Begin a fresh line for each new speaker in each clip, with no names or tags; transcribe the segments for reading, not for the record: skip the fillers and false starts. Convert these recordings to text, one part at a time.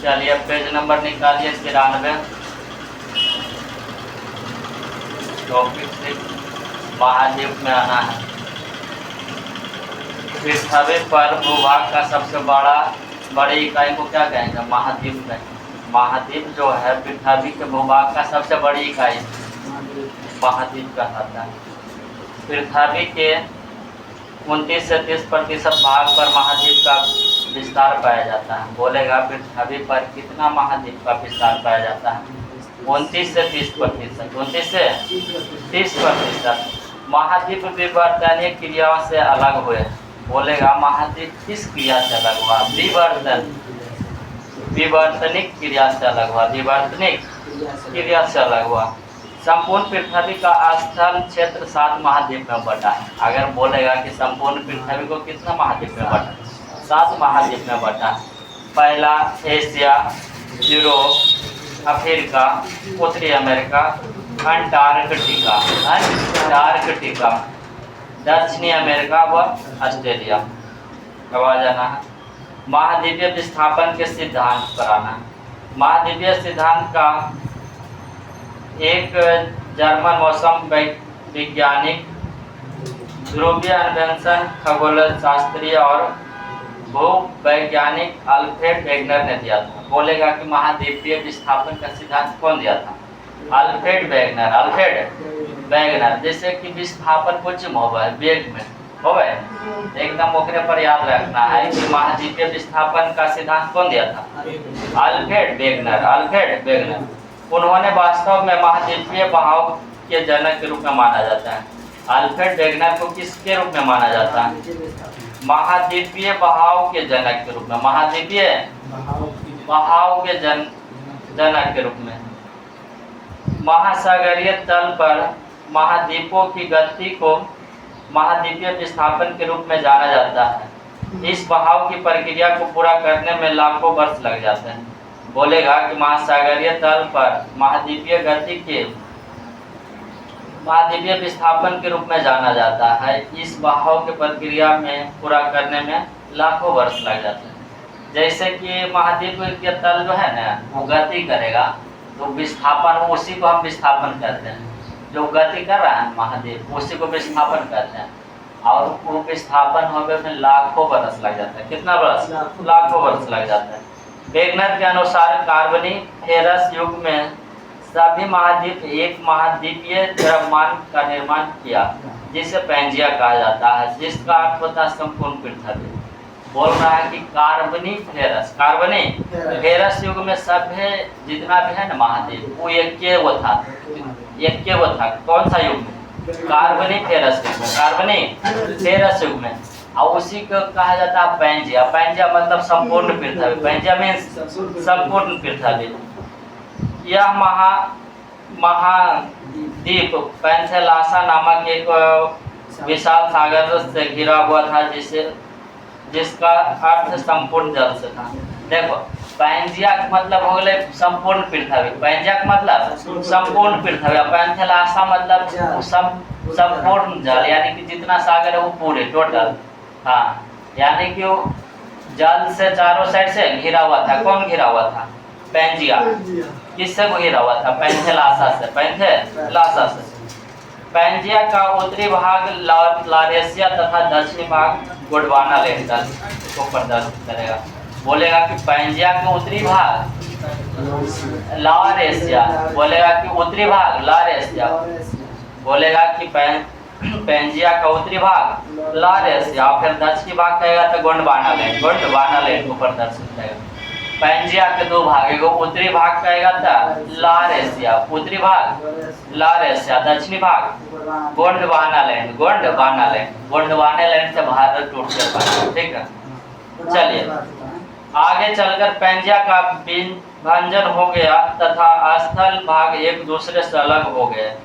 चलिए page number निकालिए 93। Topic 6 महाद्वीप में आना है। पृथ्वी पर भूभाग का सबसे बड़ी इकाई को क्या कहेंगे? महाद्वीप कहेंगे। महाद्वीप जो है पृथ्वी के भूभाग का सबसे बड़ी इकाई महाद्वीप कहलाता है। पृथ्वी के 29 से 30% भाग पर महाद्वीप का विस्तार पाया जाता है। बोलेगा पृथ्वी पर कितना महाद्वीप का विस्तार पाया जाता है? 29 से 30%। 29 से 30%। महाद्वीप विवर्तनीय क्रियाओं से अलग हुए। बोलेगा महाद्वीप किस क्रिया से अलग हुआ? विवर्तनिक क्रिया से अलग हुआ। विवर्तनिक क्रिया से अलग हुआ। संपूर्ण पृथ्वी का स्थल क्षेत्र 7 महाद्वीप में बटा है। अगर बोलेगा कि संपूर्ण पृथ्वी को कितना महाद्वीप में बटा? 7 महाद्वीप में बटा है। पहला एशिया, यूरोप, अफ्रीका, उत्तरी अमेरिका, अंटार्कटिका, दक्षिणी अमेरिका व ऑस्ट्रेलिया। आ जाना है। महाद्वीपीय विस्थापन के सिद्धांत पर आना है। महाद्वीपीय सिद्धांत का एक जर्मन मौसम वैज्ञानिक, ध्रुवीय अन्वेषण खगोलशास्त्री और भूवैज्ञानिक अल्फ्रेड वेगनर ने दिया था। बोलेगा कि महाद्वीपीय विस्थापन का सिद्धांत कौन दिया था? Alfred Wegener. जैसे कि विस्थापन कुछ वेग में होवे, एकदम ओकरे पर याद रखना है कि महाद्वीपीय विस्थापन का सिद्धांत कौन दिया था? Alfred Wegener. उन्होंने वास्तव में महाद्वीपीय बहाव के जनक के रूप में माना जाता है। अल्फ्रेड वेगनर को किसके रूप में माना जाता है? महाद्वीपीय बहाव के जनक के रूप में। महाद्वीपीय बहाव के जनक के रूप में। महासागरीय तल पर महाद्वीपों की गति को महाद्वीपीय विस्थापन के रूप में जाना जाता है। इस बहाव की प्रक्रिया को पूरा करने में लाखों वर्ष लग जाते हैं। बोलेगा कि महासागरीय तल पर महाद्वीपीय गति के महाद्वीपीय विस्थापन के रूप में जाना जाता है। इस बहाव की प्रक्रिया में पूरा करने में लाखों वर्ष लग जाते हैं। जैसे कि महाद्वीप के तल जो है ना, वो गति करेगा तो विस्थापन, उसी को हम विस्थापन कहते हैं। जो गति कर रहा है महाद्वीप, उसी को विस्थापन कहते हैं। और वो विस्थापन होने में लाखों वर्ष लग जाता है। कितना वर्ष? लाखों वर्ष लग जाता है। वेगनर के अनुसार कार्बोनिफेरस युग में सभी महाद्वीप एक महाद्वीपीय द्रव्यमान का निर्माण किया, जिसे पैंजिया कहा जाता है, जिसका अर्थ होता है संपूर्ण पृथ्वी। बोल रहा है कि कार्बोनिफेरस युग में सभ्य जितना भी है ना महाद्वीप, वो एक वो था। कौन सा युग में? कार्बोनिफेरस युग में। और उसी को कहा जाता है पैंजिया। पैंजिया मतलब संपूर्ण पृथ्वी। पैंजिया मीन्स संपूर्ण पृथ्वी। यह महाद्वीप पैंथेलासा नामक एक विशाल सागर से घिरा हुआ था, जिसका अर्थ संपूर्ण जल से था। देखो, पैंजिया का मतलब हो गए संपूर्ण पृथ्वी। पैंजिया का मतलब संपूर्ण पृथ्वी। पैंथेलासा मतलब संपूर्ण जल, यानी कि जितना सागर है वो पूरे टोटल। हाँ, यानी कि वो जल से चारों साइड से घिरा हुआ था। कौन घिरा हुआ था? पैंजिया। किससे घिरा हुआ था? पैंथेलासा से। पैंजिया का उत्तरी भाग लारेशिया तथा दक्षिणी भाग गोंडवाना लेंटल को प्रदर्शित करेगा। बोलेगा कि पैंजिया का उत्तरी भाग लारेशिया। बोलेगा कि उत्तरी भाग लारेशिया। बोलेगा कि पैंजिया का उत्तरी भाग लारेशिया, फिर दक्षिणी भाग कहेगा तो गोंडवाना लैंड को प्रदर्शित करेगा। पैंजिया के दो भाग, एगो उत्तरी भाग कहेगा तो लारेशिया, उत्तरी भाग लारेशिया, दक्षिणी भाग गोंडवाना लैंड। गोंडवाना लैंड से भारत टूट गया। ठीक है, चलिए आगे चलकर पैंजिया का विभाजन हो गया तथा स्थल भाग एक दूसरे से अलग हो गए।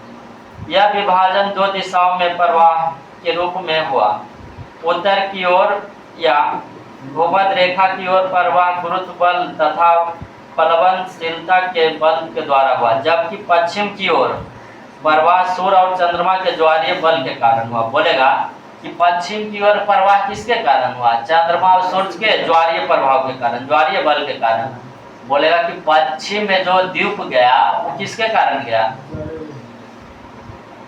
यह विभाजन दो दिशाओं में प्रवाह के रूप में हुआ। उत्तर की ओर या भूमध्य रेखा की ओर प्रवाह गुरुत्व बल तथा प्लवनशीलता के बल के द्वारा हुआ, जबकि पश्चिम की ओर प्रवाह सूर्य और चंद्रमा के ज्वारीय बल के कारण हुआ। बोलेगा कि पश्चिम की ओर प्रवाह किसके कारण हुआ? चंद्रमा और सूर्य के ज्वारीय प्रभाव के कारण, ज्वारीय बल के कारण। बोलेगा कि पश्चिम में जो द्वीप गया वो किसके कारण गया?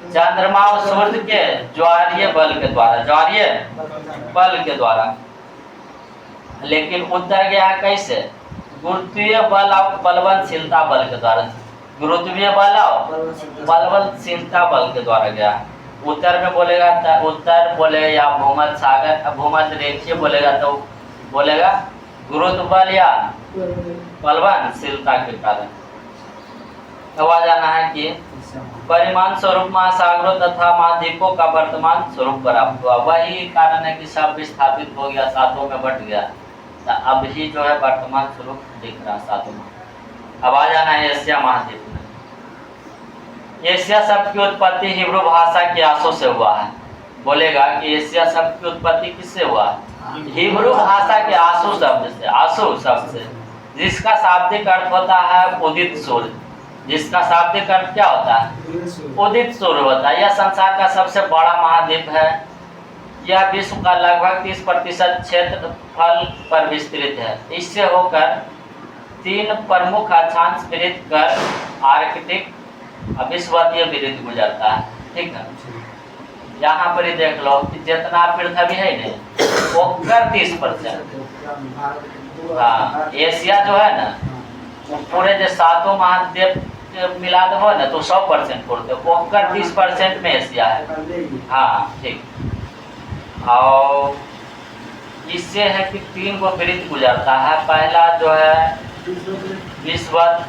चंद्रमा और सूर्य के ज्वारीय बल के द्वारा, ज्वारीय बल के द्वारा। लेकिन उत्तर गया कैसे? गुरुत्वीय बल और बलवनशीलता बल के द्वारा। गुरुत्वीय बल और बलवनशीलता बल के द्वारा गया। उत्तर में बोलेगा उत्तर बोले या भूमध्य सागर, भूमध्य रेखीय बोलेगा तो बोलेगा गुरुत्व बल या बलवनशीलता के कारण। अब आ जाना है कि परिमाण स्वरूप महासागरों तथा महाद्वीपों का वर्तमान स्वरूप प्राप्त हुआ। वही कारण है कि सब विस्थापित हो गया, सातों में बट गया। तो अब ही जो है वर्तमान स्वरूप दिख रहा सातों में। अब आ जाना है एशिया महाद्वीप में। एशिया शब्द की उत्पत्ति हिब्रू भाषा के आंसू से हुआ है। बोलेगा कि एशिया शब्द की उत्पत्ति किससे हुआ? हिब्रू भाषा के आंसू शब्द से, आंसू शब्द से, जिसका शाब्दिक अर्थ होता है उदित सूर्य। जिसका शाब्दिक अर्थ क्या होता है? उदित सूर्य होता है। यह संसार का सबसे बड़ा महाद्वीप है। यह विश्व का लगभग 30% क्षेत्रफल पर विस्तृत है। इससे होकर 3 प्रमुख अक्षांश वृत्त कर आर्कटिक विषुवतीय वृत्त गुजरता है। ठीक है, यहाँ पर ही देख लो कि जितना पृथ्वी है नहीं वो कर 30%। हाँ, एशिया जो है ना वो पूरे जो सातों महाद्वीप मिला दो ना तो 100% पूरते, वो कर 30% में एशिया है। हाँ ठीक। और इससे है कि 3 को वृत्त गुजरता है। पहला जो है विषुवत,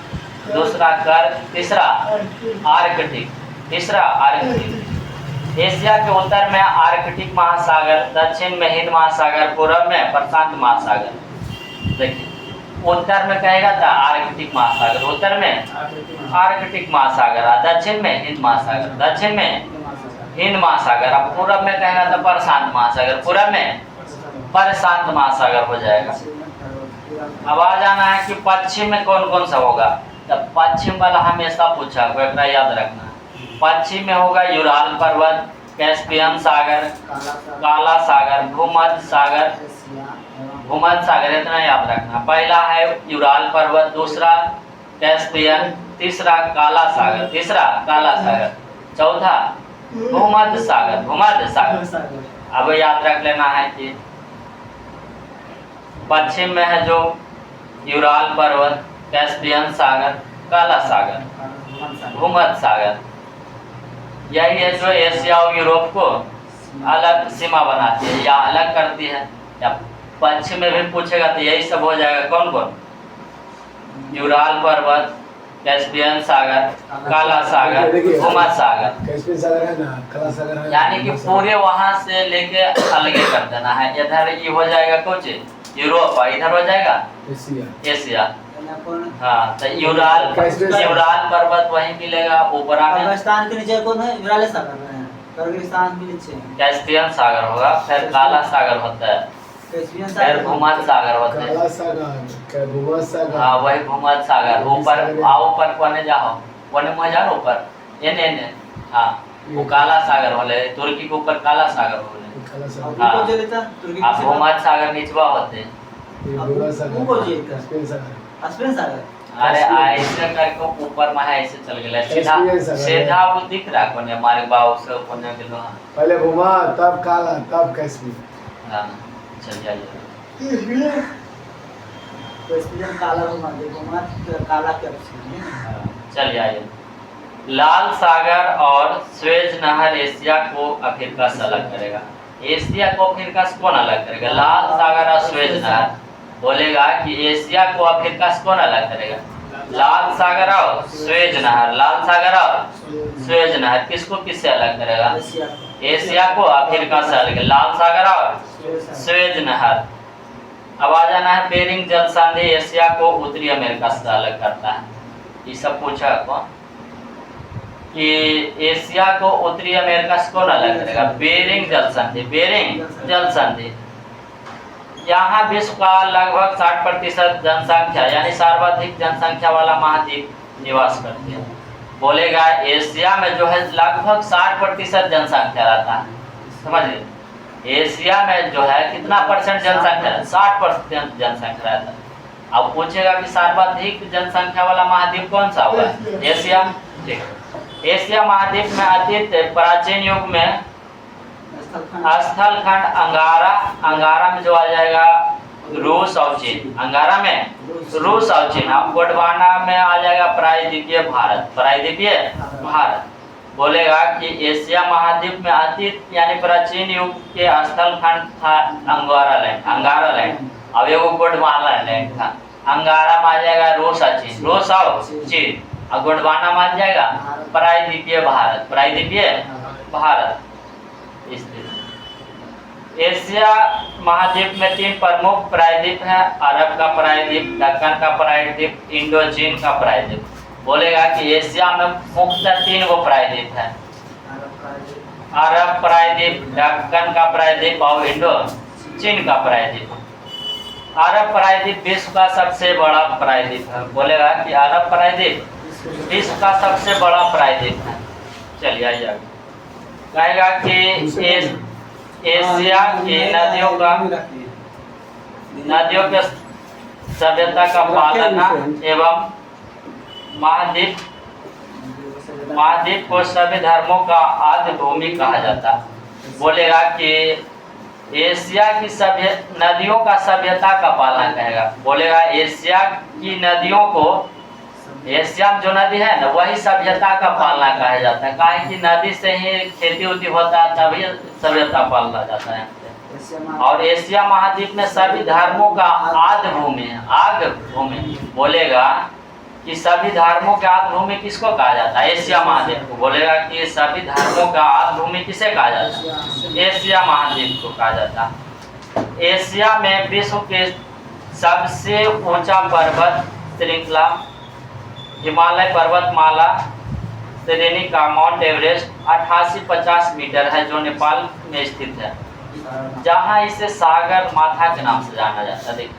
दूसरा कर्क, तीसरा आर्कटिक, तीसरा आर्कटिक। एशिया के उत्तर में आर्कटिक महासागर, दक्षिण में हिंद महासागर, पूर्व में प्रशांत महासागर। देखिए उत्तर में कहेगा था आर्कटिक महासागर, उत्तर में आर्कटिक महासागर, दक्षिण में हिंद महासागर, दक्षिण में हिंद महासागर, अब पूर्व में कहेगा था प्रशांत महासागर, पूर्व में प्रशांत महासागर हो जाएगा। अब आ जाना है कि पश्चिम में कौन कौन सा होगा। तब पश्चिम वाला हमेशा पूछा, एक याद रखना। पश्चिम में होगा यूराल पर्वत, कैस्पियन सागर, काला सागर, भूमध्य सागर, भूमध्य सागर, इतना याद रखना। पहला है यूराल पर्वत, दूसरा कैस्पियन, तीसरा काला सागर, तीसरा काला सागर, चौथा भूमध्य सागर, भूमध्य सागर। अब याद रख लेना है कि पश्चिम में है जो यूराल पर्वत, कैस्पियन सागर, काला सागर, भूमध्य सागर। यही है जो एशिया और यूरोप को अलग सीमा बनाती है या अलग करती है। या पश्चिम में भी पूछेगा तो यही सब हो जाएगा। कौन कौन? यूराल पर्वत, कैस्पियन सागर, काला सागर, भूमध्य सागर।
कैस्पियन सागर है ना, काला सागर है।
यानी कि पूरे वहां से लेके अलग कर देना है। इधर ये हो जाएगा कुछ यूरोप, इधर हो जाएगा एशिया। हाँ, तो यूराल पर्वत वहीं मिलेगा। ऊपर
पाकिस्तान के नीचे कौन है? यूराल सागर है, किर्गिस्तान के नीचे
कैस्पियन सागर होगा, फिर काला सागर होता है, फिर भूमध्य सागर होता है। हाँ वही भूमध्य सागर। ऊपर कोने जाओ, कोने में जाओ ऊपर, एने हाँ वो काला सागर होले। तुर्की के ऊपर काला सागर होले। हाँ, भूमध्य सागर निचवा होते। अरे ऐसे करके ऊपर में है, ऐसे चल गया सीधा सीधा वो दिख रहा कोने हमारे बाबू से कोने के लोहा।
पहले भूमा, तब काला, तब कैस्पियन।
हाँ चल जाइए।
कैस्पियन काला भूमध्य, काला कैस्पियन।
चल आइए। लाल सागर और स्वेज नहर एशिया को अफ्रीका से अलग करेगा। एशिया को अफ्रीका से कौन अलग करेगा? लाल सागर और स्वेज नहर। बोलेगा कि एशिया को अफ्रीका से कौन अलग करेगा? लाल सागर और स्वेज नहर। लाल सागर और स्वेज नहर किसको किससे अलग करेगा? एशिया को अफ्रीका से अलग। लाल सागर और स्वेज नहर। अब आ जाना है बेरिंग जल संधि एशिया को उत्तरी अमेरिका से अलग करता है। ये सब पूछा कौन कि एशिया को उत्तरी अमेरिका से कौन अलग करेगा? बेरिंग जल संधि। बेरिंग जल संधि। यहाँ विश्व का लगभग 60% जनसंख्या यानी सर्वाधिक जनसंख्या वाला महाद्वीप निवास करती है। बोलेगा एशिया में जो है लगभग 60% जनसंख्या रहता है। समझिए एशिया में जो है कितना परसेंट जनसंख्या? 60% जनसंख्या रहता है। अब पूछेगा कि सर्वाधिक जनसंख्या वाला महाद्वीप कौन सा हुआ? एशिया। ठीक, एशिया महाद्वीप में अतीत प्राचीन युग में स्थलखंड अंगारा में जो आ जाएगा रूस और चीन, अंगारा में रूस और चीन। अब गोंडवाना में आ जाएगा प्रायद्वीपीय भारत, प्रायद्वीपीय भारत। बोलेगा कि एशिया महाद्वीप में अतीत यानी प्राचीन युग के स्थलखंड था अंगारा लैंड। अब एगो गोंडवाना लैंड था, अंगारा में आ जाएगा रूस और चीन, रूस और चीन। और गोंडवाना में आ जाएगा प्रायद्वीपीय भारत, प्रायद्वीपीय भारत। एशिया महाद्वीप में 3 प्रमुख प्रायद्वीप हैं, अरब का प्रायद्वीप, दक्कन का प्रायद्वीप, इंडो चीन का प्रायद्वीप। बोलेगा कि एशिया में मुख्यतः 3 गो प्रायद्वीप है, अरब प्रायद्वीप, दक्कन का प्रायद्वीप और इंडो चीन का प्रायद्वीप। अरब प्रायद्वीप विश्व का सबसे बड़ा प्रायद्वीप है। बोलेगा कि अरब प्रायद्वीप विश्व का सबसे बड़ा प्रायद्वीप है। चलिए आइए आगे। कहेगा कि एशिया की नदियों के सभ्यता का पालना एवं महाद्वीप को सभी धर्मों का आदि भूमि कहा जाता है। बोलेगा कि एशिया की नदियों का सभ्यता का पालना कहेगा। बोलेगा एशिया की नदियों को, एशिया में जो नदी है ना वही सभ्यता का पालना कहा जाता है। काहे कि नदी से ही खेती उती होता है, तभी सभ्यता पालना जाता है। और एशिया महाद्वीप में सभी धर्मों का आदि भूमि है, आग भूमि। बोलेगा कि सभी धर्मों का आदि भूमि किसको कहा जाता है? एशिया महाद्वीप को। बोलेगा कि सभी धर्मों का आदि भूमि किसे कहा जाता है? एशिया महाद्वीप को कहा जाता है। एशिया में विश्व के सबसे ऊंचा पर्वत श्रृंखला हिमालय पर्वतमाला श्रेणी का माउंट एवरेस्ट 8850 मीटर है, जो नेपाल में स्थित है, जहां इसे सागर माथा के नाम से जाना जाता है। देखिए,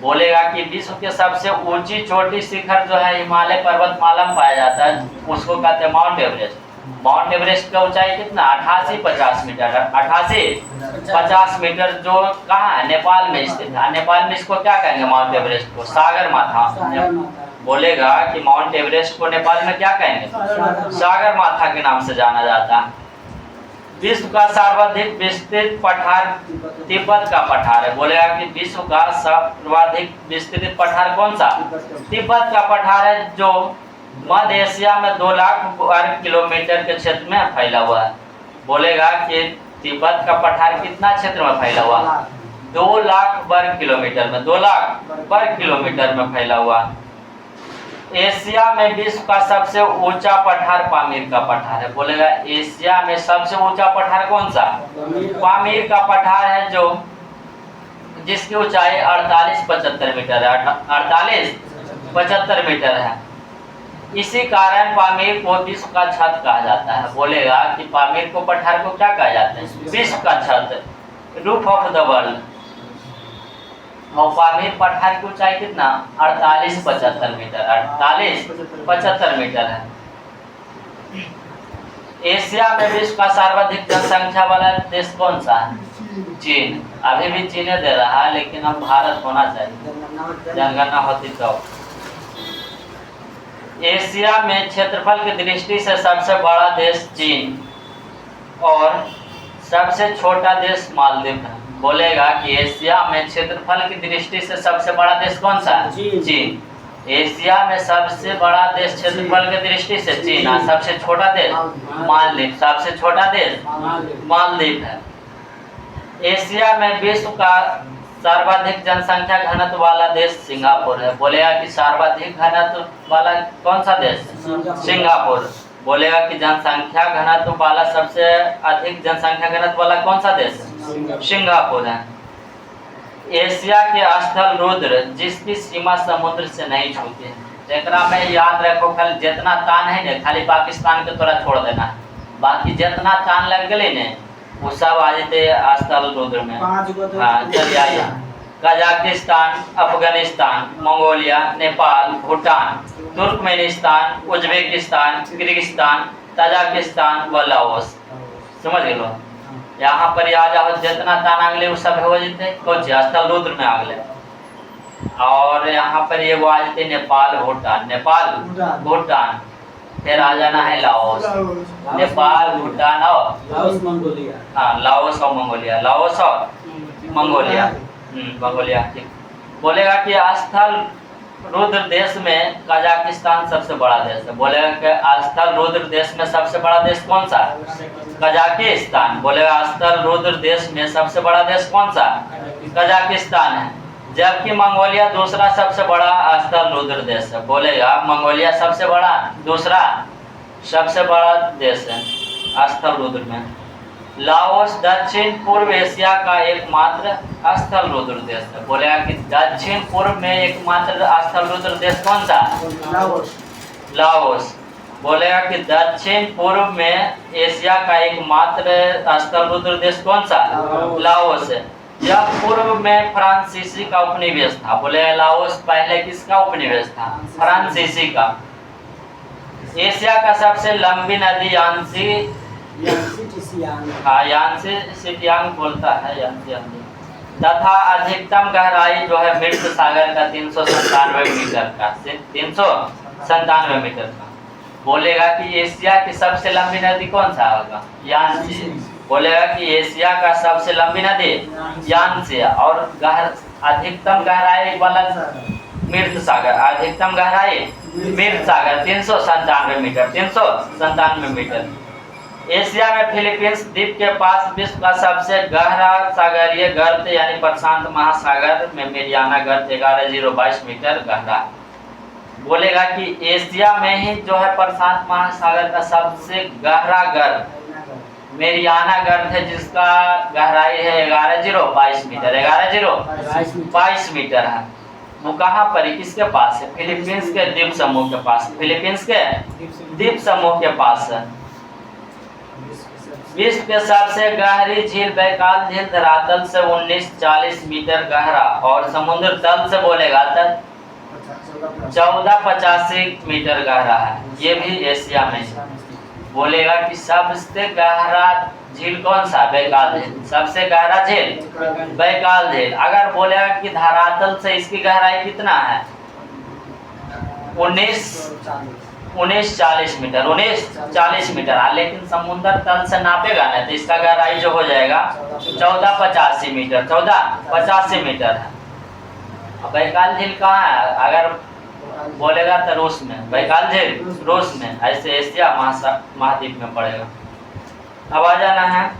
बोलेगा कि विश्व के सबसे ऊंची चोटी शिखर जो है हिमालय पर्वतमाला में पाया जाता है, उसको कहते हैं माउंट एवरेस्ट। माउंट एवरेस्ट का ऊंचाई कितना? 8850 मीटर है। 8850 मीटर जो कहाँ है? नेपाल में स्थित है। नेपाल में इसको क्या कहेंगे? माउंट एवरेस्ट को सागर माथा। बोलेगा कि माउंट एवरेस्ट को नेपाल में क्या कहेंगे? सागर माथा के नाम से जाना जाता है। विश्व का सर्वाधिक विस्तृत पठार तिब्बत का पठार है। बोलेगा कि विश्व का सर्वाधिक विस्तृत पठार कौन सा? तिब्बत का पठार है, जो मध्य एशिया में 2 लाख वर्ग किलोमीटर के क्षेत्र में फैला हुआ है। बोलेगा कि तिब्बत का पठार कितना क्षेत्र में फैला हुआ? 2 लाख वर्ग किलोमीटर में, 2 लाख वर्ग किलोमीटर में फैला हुआ। एशिया में विश्व का सबसे ऊंचा पठार पामीर का पठार है। बोलेगा एशिया में सबसे ऊंचा पठार कौन सा? पामीर का पठार है, जो जिसकी ऊंचाई 48-75 मीटर है, 48-75 मीटर है। इसी कारण पामीर को विश्व का छत कहा जाता है। बोलेगा कि पामीर को पठार को क्या कहा जाता है? विश्व का छत, रूफ ऑफ द वर्ल्ड। और पामीर पठार की ऊंचाई कितना? 48-75 मीटर, 48-75 मीटर है। एशिया में विश्व का सर्वाधिक जनसंख्या वाला देश कौन सा है? चीन। अभी भी चीन दे रहा है, लेकिन अब भारत होना चाहिए, जनगणना होती तो। एशिया में क्षेत्रफल की दृष्टि से सबसे बड़ा देश चीन और सबसे छोटा देश मालदीव है। बोलेगा कि एशिया में क्षेत्रफल की दृष्टि से सबसे बड़ा देश कौन सा है? चीन। एशिया में सबसे बड़ा देश क्षेत्रफल की दृष्टि से चीन है, सबसे छोटा देश मालदीव, सबसे छोटा देश मालदीव है। एशिया में विश्व का सर्वाधिक जनसंख्या घनत्व वाला देश सिंगापुर है। बोलेगा कि सर्वाधिक घनत्व वाला कौन सा देश? सिंगापुर। बोलेगा कि जनसंख्या घनत्व वाला सबसे अधिक जनसंख्या घनत्व वाला कौन सा देश? सिंगापुर है। एशिया के स्थल रुद्र जिसकी सीमा समुद्र से नहीं छूती है। एकरा में याद रखो, खाली जितना तान है ना, खाली पाकिस्तान के तोरा छोड़ देना है, बाकी जितना तान लग गए ने वो सब आ जाते स्थल रुद्र में। हाँ, चलिए आइए। Kazakhstan, Afghanistan, Mongolia, Nepal, Bhutan, Turkmenistan, Uzbekistan, Kyrgyzstan, Tajikistan व लाओस। समझ लो, यहाँ पर आ जाओ, जितना तान अगले वो सब हो जाते कौन स्थल रुद्र में अगले। और यहाँ पर ये वो आ जाते नेपाल भूटान, नेपाल भूटान, फिर आ जाना है लाओस, नेपाल भूटान और
लाओस मंगोलिया।
हाँ लाओस और मंगोलिया, लाओस और मंगोलिया, मंगोलिया। ठीक, बोलेगा कि स्थल रुद्र देश में कजाकिस्तान सबसे बड़ा देश है। बोलेगा कि स्थल रुद्र देश में सबसे बड़ा देश कौन सा? कजाकिस्तान। बोलेगा स्थल रुद्र देश में सबसे बड़ा देश कौन सा? कजाकिस्तान है। जबकि मंगोलिया दूसरा सबसे बड़ा स्थल रुद्र देश है। बोलेगा मंगोलिया सबसे बड़ा, दूसरा सबसे बड़ा देश है स्थल रुद्र में। लाओस दक्षिण पूर्व एशिया का एकमात्र स्थल रुद्र देश है। बोलेगा कि दक्षिण पूर्व में एकमात्र स्थल रुद्र देश कौन सा?
लाओस।
लाओस। बोलेगा कि दक्षिण पूर्व में एशिया का एकमात्र स्थल रुद्र देश कौन सा? लाओस है। यह पूर्व में फ्रांसीसी का उपनिवेश था। बोले लाओस पहले किसका उपनिवेश था? फ्रांसीसी का। एशिया का सबसे लंबी नदी यांसी सिटियांग बोलता है यांसी, तथा अधिकतम गहराई जो है मृत सागर का 397 मीटर का, 397 मीटर का। बोलेगा कि एशिया की सबसे लंबी नदी कौन सा होगा? यांसी। बोलेगा कि एशिया का सबसे लंबी नदी यांसी है। और अधिकतम गहराई वाला मृत सागर, अधिकतम गहराई मृत सागर 397 मीटर, 397 मीटर। एशिया में फिलीपींस द्वीप के पास विश्व का सबसे गहरा सागरीय गर्त यानी प्रशांत महासागर में मेरियाना गर्त 11,022 मीटर गहरा। बोलेगा कि एशिया में ही जो है प्रशांत महासागर का सबसे गहरा गर्त मेरियाना गर्त है, जिसका गहराई है 11,022 मीटर, 11,022 मीटर है। वो कहाँ पर है? किसके पास है? फिलीपींस के द्वीप समूह के पास, फिलीपींस के द्वीप समूह के पास है। विश्व के सबसे गहरी झील बैकाल झील धरातल से 1940 मीटर गहरा और समुद्र तल से बोलेगा 1485 मीटर गहरा है। ये भी एशिया में है। बोलेगा कि सबसे गहरा झील कौन सा? बैकाल झील। सबसे गहरा झील बैकाल झील। अगर बोलेगा कि धरातल से इसकी गहराई कितना है? 1940 मीटर, 1940 मीटर। लेकिन समुद्र तल से नापेगा ना तो इसका गहराई जो हो जाएगा 1485 मीटर, 1485 मीटर है। बैकाल झील कहाँ है? अगर बोलेगा तो रूस में, बैकाल झील रूस में, ऐसे एशिया महाद्वीप में पड़ेगा। अब आ जाना है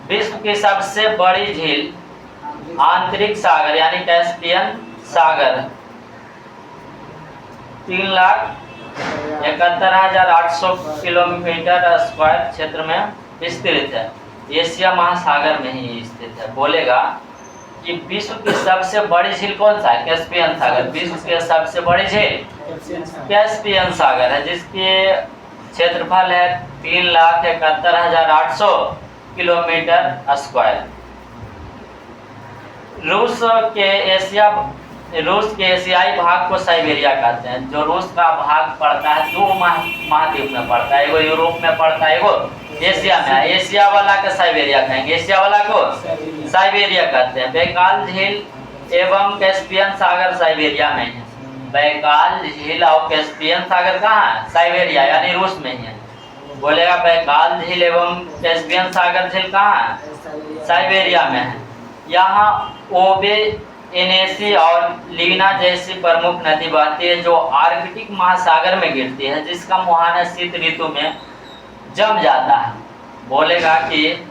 विश्व की सबसे बड़ी झील आंतरिक सागर यानी कैस्पियन सागर 3,71,800 किलोमीटर स्क्वायर क्षेत्र में स्थित है। एशिया महासागर में ही स्थित है। बोलेगा कि विश्व की सबसे बड़ी झील कौन सा है? कैस्पियन सागर। विश्व की सबसे बड़ी झील कैस्पियन सागर है, जिसके क्षेत्रफल है 3,71,800 किलोमीटर स्क्वायर। रूस के एशियाई भाग को साइबेरिया कहते हैं। जो रूस का भाग पड़ता है दो महाद्वीप में पड़ता है, एगो यूरोप में पड़ता है, एगो एशिया में है। एशिया वाला को साइबेरिया कहेंगे, एशिया वाला को साइबेरिया कहते हैं। बैकाल झील एवं कैस्पियन सागर साइबेरिया में है। बैकाल झील और कैस्पियन सागर कहाँ है? साइबेरिया यानी रूस में ही है। बोलेगा बैकाल झील एवं कैस्पियन सागर झील कहाँ है? साइबेरिया में है। यहाँ ओबे, एनेसी और लीना जैसी प्रमुख नदी बहती है जो आर्कटिक महासागर में गिरती है, जिसका मुहाना शीत ऋतु में जम जाता है। बोलेगा कि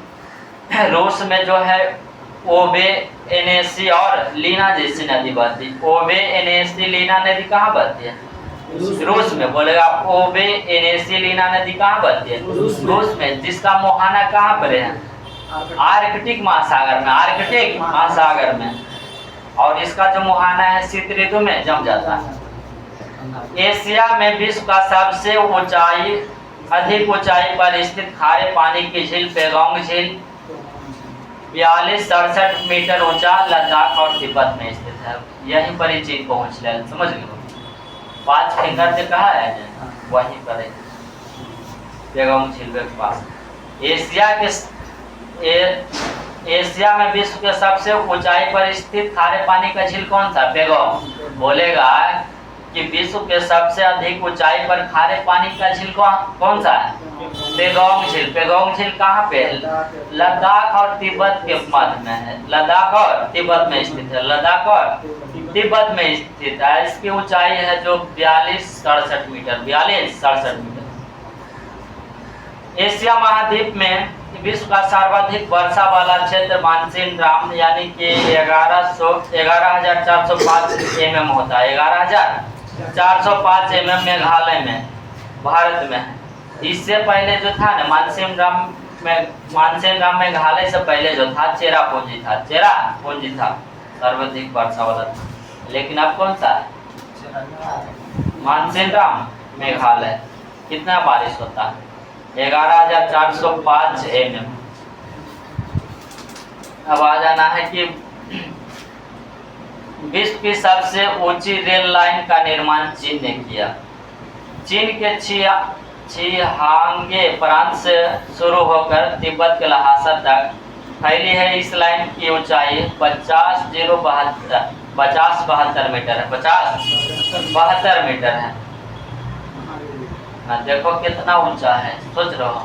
रूस में जो है ओबे, एनेसी और लीना जैसी नदी बहती है। ओबे, एनेसी, लीना नदी कहाँ बहती है? रूस में। बोलेगा ओबे, एनेसी, लीना नदी कहाँ बहती है? रूस में, जिसका मुहाना कहाँ पर है? आर्कटिक महासागर में, आर्कटिक महासागर में। और इसका जो मुहाना है शीत ऋतु में जम जाता है। एशिया में विश्व का सबसे अधिक ऊंचाई पर स्थित खारे पानी की झील पेगोंग झील 42-67 मीटर ऊंचा लद्दाख और तिब्बत में स्थित है। यहीं पर ही चीन पहुंच ले, समझ गए? 5 फिंगर से कहा है वहीं पर है पेगोंग झील के पास। एशिया के एशिया में विश्व के सबसे ऊंचाई पर स्थित खारे पानी का झील कौन सा? पेगोंग। बोलेगा कि विश्व के सबसे अधिक ऊंचाई पर खारे पानी का झील कौन सा है? पेगोंग झील। पेगोंग झील कहाँ पे है? लद्दाख और तिब्बत के मध्य में है। लद्दाख और तिब्बत में स्थित है। लद्दाख और तिब्बत में स्थित है। इसकी ऊंचाई है जो 42-67 मीटर। 42-67 मीटर। एशिया महाद्वीप में विश्व का सर्वाधिक वर्षा वाला क्षेत्र मानसून राम यानी कि 11,405 mm होता है। 11,405 mm मेघालय में, भारत में है। इससे पहले जो था ना मानसून राम मेघालय से पहले जो था चेरापूंजी था सर्वाधिक वर्षा वाला था। लेकिन अब कौन सा है? मानसून राम मेघालय। कितना बारिश होता है? 11,405 mm। अब आ जाना है कि विश्व की सबसे ऊंची रेल लाइन का निर्माण चीन ने किया। चीन के छिहांगे प्रांत से शुरू होकर तिब्बत के लहासा तक फैली है। इस लाइन की ऊंचाई 50-72 मीटर है। 50-72 मीटर है। देखो कितना ऊंचा है, सोच रहे हो,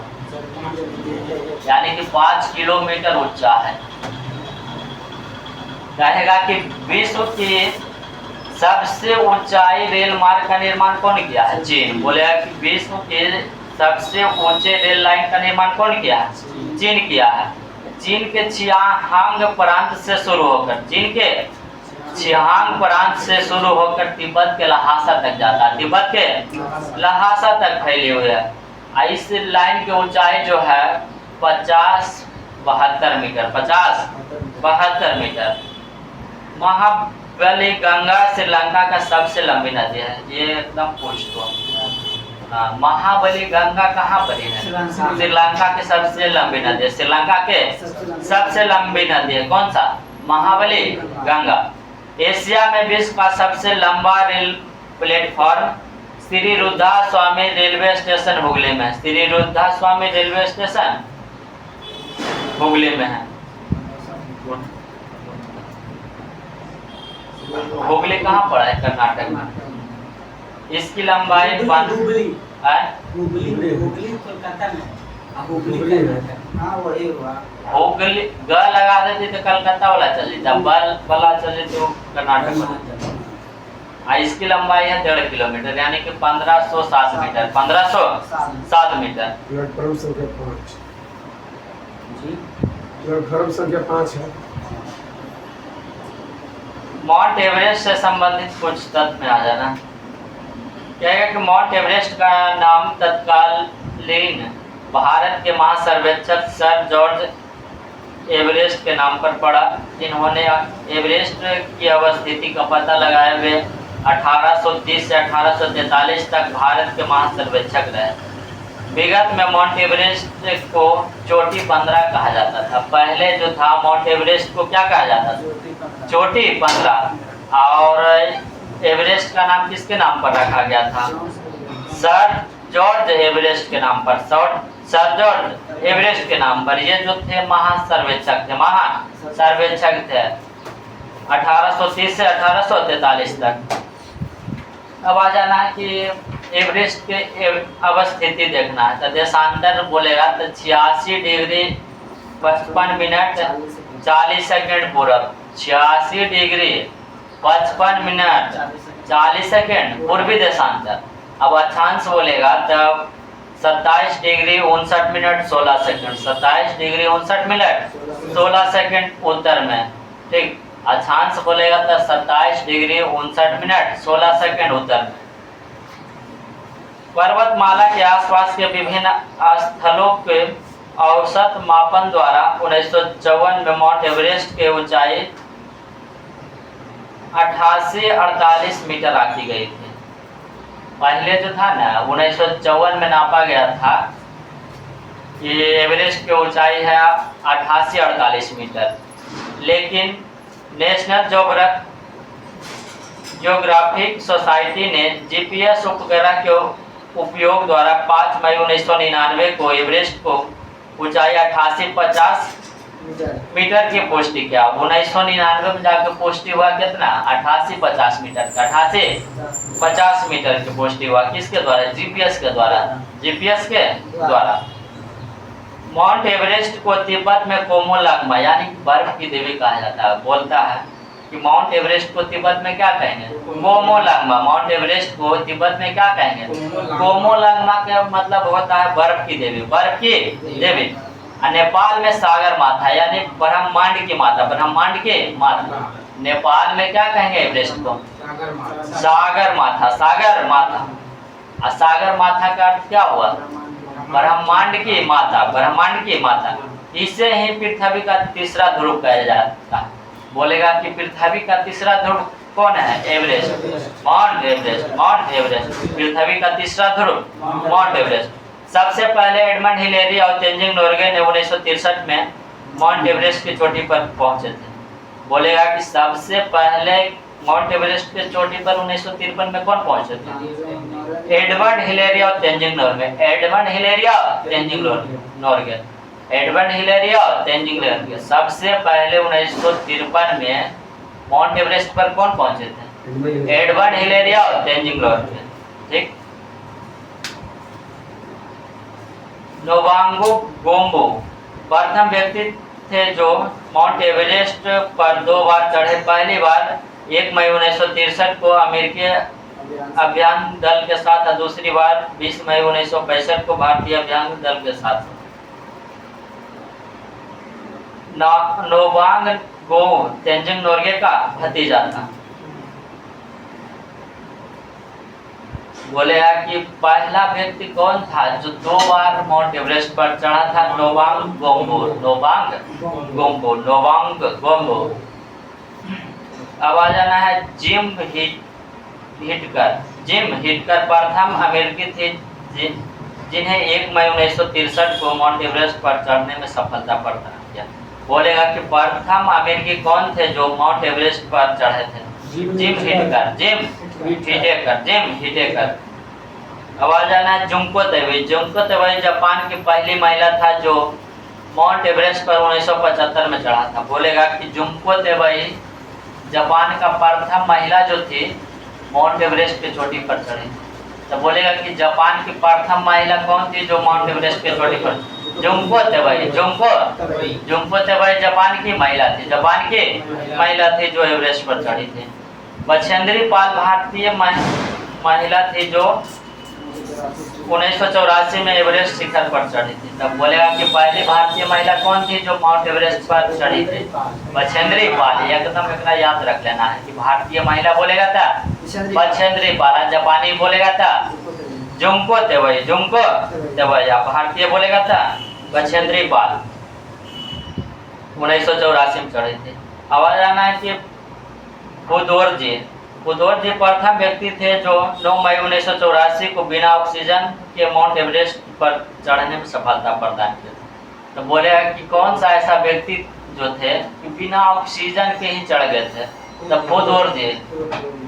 यानी कि 5 किलोमीटर ऊंचा है। कहेगा कि विश्व की सबसे ऊंचाई रेल मार्ग का निर्माण कौन किया है? चीन। बोलेगा कि विश्व के सबसे ऊंचे रेल लाइन का निर्माण कौन किया है? चीन किया है। चीन के छियांग प्रांत से शुरू होकर तिब्बत के लहासा तक जाता है। तिब्बत के लहासा तक फैली हुई है। इस लाइन की ऊंचाई जो है 50-72 मीटर। 50-72 मीटर। महाबली गंगा श्रीलंका का सबसे लंबी नदी है। ये एकदम पूछ दो। महाबली गंगा कहाँ पर है? श्रीलंका की सबसे लंबी नदी है। श्रीलंका के सबसे लंबी नदी है कौन सा? महाबली गंगा। एशिया में विश्व का सबसे लंबा रेल प्लेटफॉर्म श्री रुद्धा स्वामी रेलवे स्टेशन हुगली में। श्री रुद्धा स्वामी रेलवे स्टेशन हुगली में है। हुगली कहाँ पड़ा है? कर्नाटक में। इसकी लंबाई
हुगली कोलकाता में।
हुगली ग लगा देती तो कलकत्ता वाला चल जाता, बल वाला चले तो कर्नाटक वाला। इसकी लंबाई है 1.5 किलोमीटर यानी कि 1507 मीटर। 1507 मीटर।
प्लेटफॉर्म संख्या 5 जी। प्लेटफॉर्म संख्या 5 है।
माउंट एवरेस्ट से संबंधित कुछ तथ्य में आ जाना। क्या है कि माउंट एवरेस्ट का नाम तत्कालीन भारत के महासर्वेक्षक सर जॉर्ज एवरेस्ट के नाम पर पड़ा। इन्होंने एवरेस्ट की अवस्थिति का पता लगाए हुए 1830 से 1843 तक भारत के महासर्वेक्षक रहे। विगत में माउंट एवरेस्ट को चोटी 15 कहा जाता था। पहले जो था माउंट एवरेस्ट को क्या कहा जाता था? चोटी 15। और एवरेस्ट का नाम किसके नाम पर रखा गया था? सर जॉर्ज एवरेस्ट के नाम पर। सर जॉर्ज एवरेस्ट के नाम पर। ये जो थे महासर्वेक्षक थे 1830 से 1843 तक। अब आ जाना है कि एवरेस्ट के अवस्थिति देखना है। तो देशांतर बोलेगा तो 86 डिग्री 55 मिनट 40 सेकेंड पूरब। 86 डिग्री 55 मिनट 40 सेकेंड पूर्वी देशांतर। अब अक्षांश बोलेगा तब 27 degree 59 minute 16 second. 27 degree 59 minute 16 second उत्तर में। ठीक। अक्षांश बोलेगा तो 27 डिग्री 59 मिनट 16 सेकेंड उत्तर में। पर्वतमाला के आसपास के विभिन्न स्थलों के औसत मापन द्वारा 1954 में माउंट एवरेस्ट की ऊंचाई 8848 मीटर आंकी गई थी। पहले जो था ना 1954 में नापा गया था कि एवरेस्ट की ऊंचाई है 8848 मीटर। लेकिन नेशनल ज्योग्राफिक सोसाइटी ने जीपीएस उपग्रह के उपयोग द्वारा 5 मई 1999 को एवरेस्ट को ऊंचाई 8850 मीटर की पुष्टि किया। 1999 में जाके पुष्टि हुआ कितना, 88-50 मीटर का, 88-50 मीटर की पुष्टि हुआ। किसके द्वारा, जीपीएस के द्वारा, जीपीएस के द्वारा। माउंट एवरेस्ट को तिब्बत में कोमोलंगमा यानी बर्फ की देवी कहा जाता है। बोलता है कि माउंट एवरेस्ट को तिब्बत में क्या कहेंगे, कोमोलंगमा। माउंट एवरेस्ट को तिब्बत में क्या कहेंगे, कोमोलंगमा का मतलब होता है बर्फ की देवी, बर्फ की देवी। नेपाल में सागर माथा यानी ब्रह्मांड की माता, ब्रह्मांड के माता। नेपाल में क्या कहेंगे एवरेस्ट को, सागर माथा, सागर माथा। और सागर माथा का अर्थ क्या हुआ, ब्रह्मांड की माता, ब्रह्मांड की माता। इसे ही पृथ्वी का तीसरा ध्रुव कहा जाता है। बोलेगा कि पृथ्वी का तीसरा ध्रुव कौन है, Everest, Mount Everest, Mount Everest. पृथ्वी का तीसरा ध्रुव माउंट एवरेस्ट। सबसे पहले एडमंड हिलेरी और तेंजिंग नोर्गे ने 1963 में माउंट एवरेस्ट की चोटी पर पहुंचे थे। बोलेगा कि सबसे पहले माउंट एवरेस्ट की चोटी पर 1953 में कौन पहुंचे थे, एडमंड हिलेरी और तेंजिंग नोर्गे। एडमंड हिलेरी और तेंजिंग नोर्गे, एडमंड हिलेरी और तेंजिंग नोर्गे। सबसे पहले 1953 में माउंट एवरेस्ट पर कौन पहुंचे थे, एडमंड हिलेरी और तेंजिंग नोर्गे। ठीक। नोवांगो गोम्बो प्रथम व्यक्ति थे जो माउंट एवरेस्ट पर 2 बार चढ़े। पहली बार 1 मई 1963 को अमेरिकी अभियान दल के साथ और दूसरी बार 20 मई 1965 को भारतीय अभियान दल के साथ। नोवांग गो तेंजिंग नोर्गे का भतीजा था। बोलेगा कि पहला व्यक्ति कौन था जो 2 बार माउंट एवरेस्ट पर चढ़ा था, नोवांग गोम्बो, नोवांग गोम्बो, नोवांग गोम्बो। अब आ जाना है जिम हिटकर। जिम हिटकर प्रथम अमेरिकी थे जिन्हें 1 मई 1963 को माउंट एवरेस्ट पर चढ़ने में सफलता प्रदान किया। बोलेगा कि प्रथम अमेरिकी कौन थे जो माउंट एवरेस्ट पर चढ़े थे, जिम हिटकर, जिम हिटेकर, जिम हिटेकर। अब आ जाना है Junko Tabei. Junko Tabei Japan की पहली महिला था जो माउंट एवरेस्ट पर 1975 में चढ़ा था। बोलेगा कि जुंको तेबई जापान का प्रथम महिला जो थी माउंट एवरेस्ट की चोटी पर चढ़ी। तो बोलेगा कि जापान की प्रथम महिला कौन थी जो माउंट एवरेस्ट की चोटी पर, Junko Tabei, Junko Tabei Japan की महिला थी, जापान की महिला थी जो एवरेस्ट पर चढ़ी थी। बछेंद्री पाल भारतीय महिला थी जो 1984 में एवरेस्ट शिखर पर चढ़ी थी। तब बोलेगा कि पहली भारतीय महिला कौन थी जो माउंट एवरेस्ट पर चढ़ी थी, बछेंद्री पाल। एकदम इतना याद रख लेना है कि भारतीय महिला बोलेगा था बछेंद्री पाल, जापानी बोलेगा था जुंको तेबई, जुंको तेबई। भारतीय बोलेगा था बछेंद्री पाल, 1984 में चढ़ी थी। अब आ जाना है कि बुदौर जी प्रथम व्यक्ति थे जो 9 मई 1984 को बिना ऑक्सीजन के माउंट एवरेस्ट पर चढ़ने में सफलता प्रदान की। तो बोलेगा कि कौन सा ऐसा व्यक्ति जो थे कि बिना ऑक्सीजन के ही चढ़ गए थे। तो बुदौर जी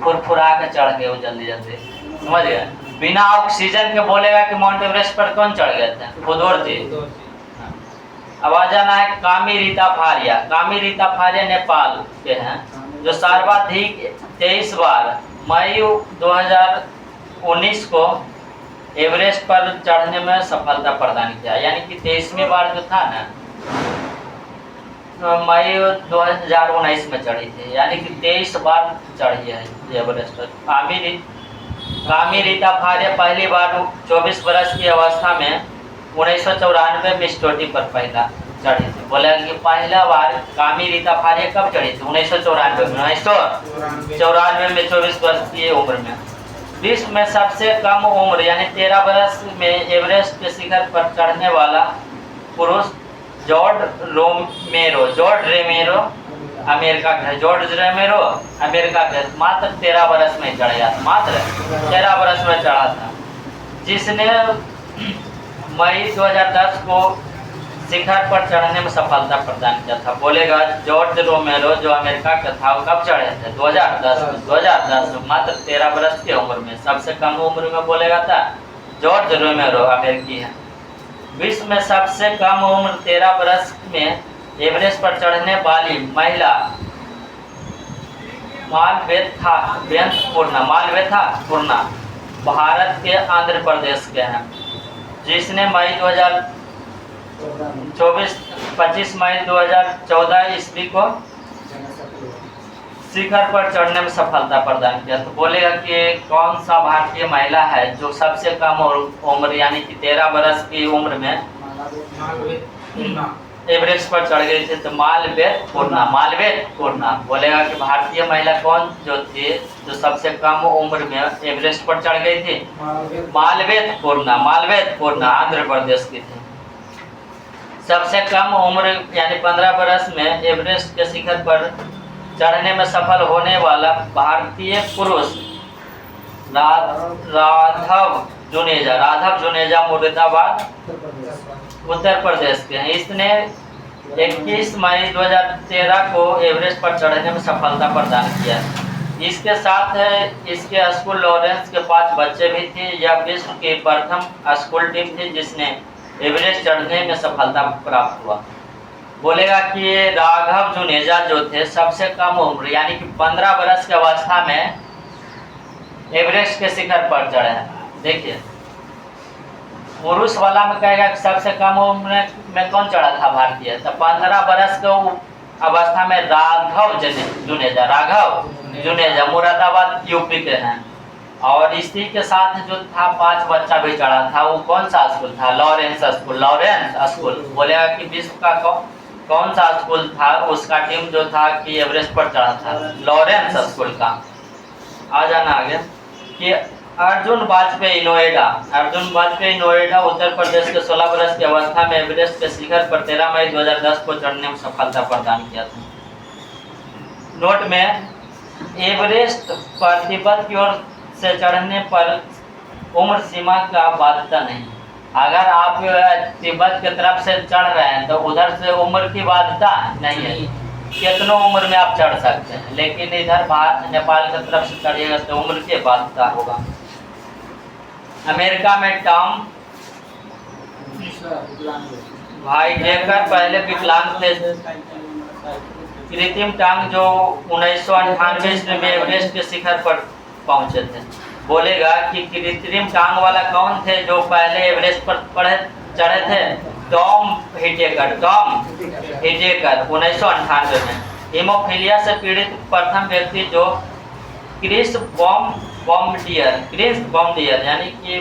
फुरफुरा के चढ़ गए वो जल्दी जल्दी, समझ गए। बिना ऑक्सीजन के बोलेगा कि माउंट एवरेस्ट पर कौन चढ़ गए थे, बुदौर जी। अब आ जाना है कामी रीता फारिया। कामी रीता फारिया नेपाल के हैं जो सर्वाधिक 23 बार मई 2019 को एवरेस्ट पर चढ़ने में सफलता प्रदान किया। यानी कि 23वीं बार जो था ना मई 2019 में चढ़ी थी, यानी कि 23 बार चढ़ी है एवरेस्ट पर। कामी रीता फारिया पहली बार 24 वर्ष की अवस्था में 1994 में इस चोटी पर पहला चढ़ी थी। बोला कि पहला बार कामी रीता फारिया कब चढ़ी थी, 1994 में, 1994 में 24 वर्ष की उम्र में। विश्व में सबसे कम उम्र यानी 13 वर्ष में एवरेस्ट के शिखर पर चढ़ने वाला पुरुष जॉर्ज रेमेरो अमेरिका के, जॉर्ज रेमेरो अमेरिका के मात्र 13 वर्ष में चढ़ गया था, मात्र 13 वर्ष में चढ़ा था, जिसने मई 2010 को शिखर पर चढ़ने में सफलता प्रदान किया था। बोलेगा जॉर्ज रोमेरो जो अमेरिका का था वो कब चढ़े थे, 2010 में मात्र 13 वर्ष की उम्र में। सबसे कम उम्र में बोलेगा था जॉर्ज रोमेरो अमेरिकी है। विश्व में सबसे कम उम्र 13 वर्ष में एवरेस्ट पर चढ़ने वाली महिला मालवेथा पूर्णा भारत के आंध्र प्रदेश के हैं, जिसने 25 मई 2014 ईस्वी को शिखर पर चढ़ने में सफलता प्रदान किया। तो बोलेगा कि कौन सा भारतीय महिला है जो सबसे कम उम्र यानी कि 13 वर्ष की उम्र में एवरेस्ट पर चढ़ गई थी। तो मालवेद पूर्णा बोलेगा कि भारतीय महिला कौन जो थी जो सबसे कम उम्र में एवरेस्ट पर चढ़ गई थी? मालवेद पूर्णा आंध्र प्रदेश की थी। सबसे कम उम्र यानी 15 वर्ष में एवरेस्ट के शिखर पर चढ़ने में सफल होने वाला भारतीय पुरुष राघव जुनेजा मुरादाबाद उत्तर प्रदेश के हैं। इसने 21 मई 2013 को एवरेस्ट पर चढ़ने में सफलता प्रदान किया। इसके साथ इसके स्कूल लॉरेंस के 5 बच्चे भी थे। यह विश्व की प्रथम स्कूल टीम थी जिसने एवरेस्ट चढ़ने में सफलता प्राप्त हुआ। बोलेगा कि राघव जुनेजा जो थे सबसे कम उम्र यानी कि 15 वर्ष की अवस्था में एवरेस्ट के शिखर पर चढ़े हैं। देखिए पुरुष वाला में कहेगा कि सबसे कम उम्र में कौन चढ़ा था भारतीय? तो 15 वर्ष के अवस्था में राघव जुनेजा मुरादाबाद यूपी के हैं। और इसी के साथ जो था 5 बच्चा भी चढ़ा था। वो कौन सा स्कूल था? Lawrence school. बोलेगा कि विश्व का कौन सा स्कूल था उसका टीम जो था कि एवरेस्ट पर चढ़ा था? लॉरेंस स्कूल का। आ जाना आगे कि अर्जुन वाजपेयी नोएडा उत्तर प्रदेश के 16 वर्ष की अवस्था में एवरेस्ट के शिखर पर 13 मई 2010 को चढ़ने में सफलता प्रदान किया था। नोट में एवरेस्ट पर तिब्बत की ओर से चढ़ने पर उम्र सीमा का बाध्यता नहीं। अगर आप तिब्बत की तरफ से चढ़ रहे हैं तो उधर से उम्र की बाध्यता नहीं है, कितनों उम्र में आप चढ़ सकते हैं। लेकिन इधर नेपाल की तरफ से चढ़िएगा तो उम्र की बाध्यता होगा। अमेरिका में टॉम हाइडेकर पहले विकलांग थे। कृत्रिम टांग जो 1998 ईस्वी में एवरेस्ट के शिखर पर पहुंचे थे। बोलेगा कि कृत्रिम टांग वाला कौन थे जो पहले एवरेस्ट पर चढ़े थे? टॉम हिटेकर 1998 में। हीमोफीलिया से पीड़ित प्रथम व्यक्ति जो क्रिस बॉम्डियर यानी कि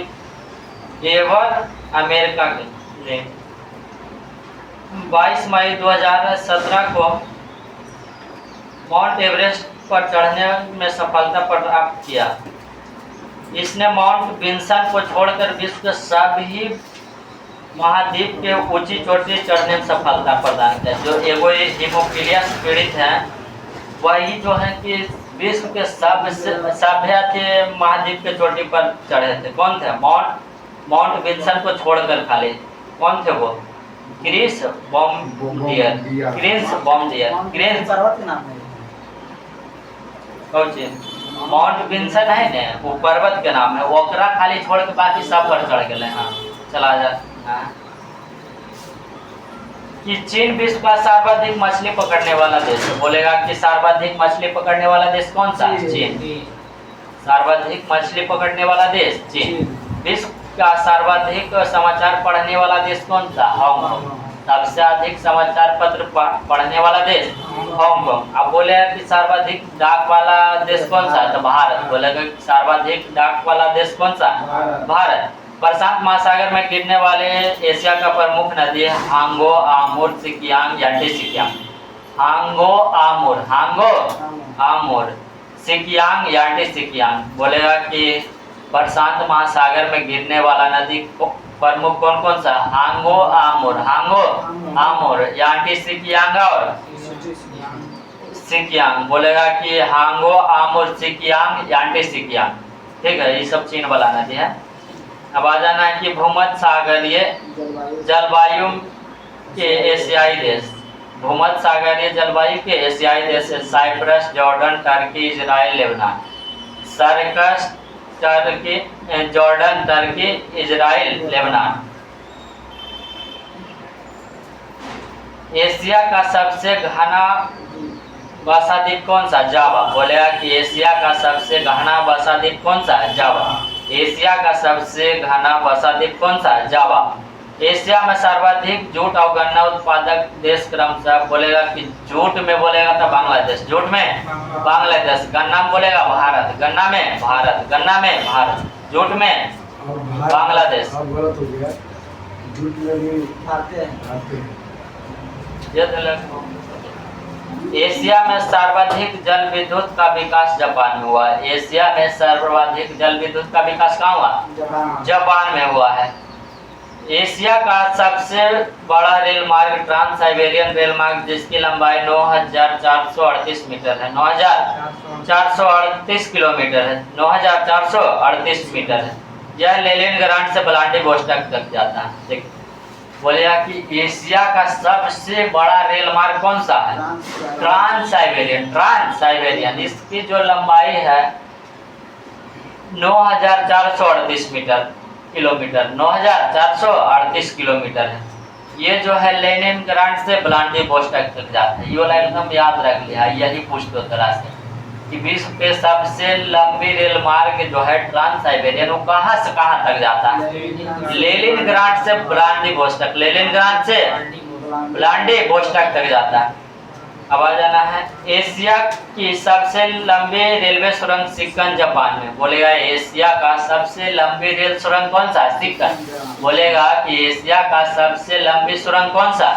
एवर अमेरिका के 22 मई 2017 को माउंट एवरेस्ट पर चढ़ने में सफलता प्राप्त किया। इसने माउंट विंसन को छोड़कर विश्व के सभी महाद्वीप के ऊंची चोटी चढ़ने में सफलता प्रदान किया। जो एगो हीमोफीलिया से पीड़ित हैं वही जो है कि विश्व के सभ्य महाद्वीप के चोटी पर चढ़े थे। कौन थे? माउंट विंसन को छोड़कर खाली कौन थे वो? क्रिस बॉम्डियर
पर्वत के नाम है।
माउंट विंसन है ने वो पर्वत के नाम है। ओकरा खाली छोड़ के बाकी सब पर चढ़ गए। हाँ चला जा। कि चीन विश्व का सर्वाधिक मछली पकड़ने वाला देश है। बोलेगा कि सर्वाधिक मछली पकड़ने वाला देश कौन सा? चीन। सर्वाधिक मछली पकड़ने वाला देश चीन। विश्व का सर्वाधिक समाचार पढ़ने वाला देश कौन सा? हांगकांग। सबसे अधिक समाचार पत्र पढ़ने वाला देश हांगकांग। अब बोलेगा कि सर्वाधिक डाक वाला देश कौन सा? तो भारत। बोलेगा कि सर्वाधिक डाक वाला देश कौन सा? भारत। प्रशांत महासागर में गिरने वाले एशिया का प्रमुख नदी है Hwang Ho Amur Sikiang Yangtze Sikiang. Hwang Ho Amur Sikiang याटी सिकियांग। बोलेगा कि प्रशांत महासागर में गिरने वाला नदी प्रमुख कौन कौन सा? हांगो आमूर याटी सिकियांग और सिकियांग। बोलेगा कि हांगो आमूर सिकियांग याटी सिकियांग। ठीक है, ये सब चीन वाला नदी है। अब आ जाना है कि भूमध्य सागरीय जलवायु के एशियाई देश। भूमध्य सागरीय जलवायु के एशियाई देश है Cyprus, Jordan, Turkey, Israel, Lebanon. Cyprus, Turkey, Jordan, Turkey, Israel, Lebanon. Asia का सबसे घना बसा द्वीप कौन सा? जावा। बोलेगा कि एशिया का सबसे घना बसा द्वीप कौन सा है? जावा। एशिया का सबसे घना बसा द्वीप कौन सा है? जावा। एशिया में सर्वाधिक जूट और गन्ना उत्पादक देश क्रमशः। बोलेगा कि जूट में बोलेगा तो बांग्लादेश, जूट में बांग्लादेश, गन्ना में बोलेगा भारत, गन्ना में भारत, गन्ना में भारत, जूट में
और भारत
बांग्लादेश।
अब गलत हो गया, जूट में भी
खाते हैं।
आते हैं।
ये एशिया में सर्वाधिक जल विद्युत का विकास जापान में हुआ है। एशिया में सर्वाधिक जल विद्युत का विकास कहाँ हुआ?
जापान।
जापान में हुआ है। एशिया का सबसे बड़ा रेल मार्ग ट्रांस साइबेरियन रेल मार्ग, जिसकी लंबाई 9438 मीटर है, 9438 किलोमीटर है, 9438 मीटर है। यह लेनिनग्राड से व्लादिवोस्टोक तक जाता है। देखिए, बोलेगा कि एशिया का सबसे बड़ा रेल मार्ग कौन सा है? Trans Siberian, trans Siberian. इसकी जो लंबाई है 9438 किलोमीटर, 9438 किलोमीटर है। ये जो है लेनिनग्राड से व्लादिवोस्टोक तक जाता है। ये वाला एकदम याद रख लिया, यही पूछ दो तरह से कि विश्व के सबसे लंबी रेल मार्ग जो है ट्रांस साइबेरियन, वो कहाँ से कहाँ तक जाता है? लेनिनग्राड से व्लादिवोस्टोक, लेनिनग्राड से व्लादिवोस्टोक तक जाता है। अब आ जाना है एशिया की सबसे लंबी रेलवे सुरंग सिक्कन जापान में। बोलेगा एशिया का सबसे लंबी रेल सुरंग कौन सा? सिक्कन। बोलेगा कि एशिया का सबसे लंबी सुरंग कौन सा?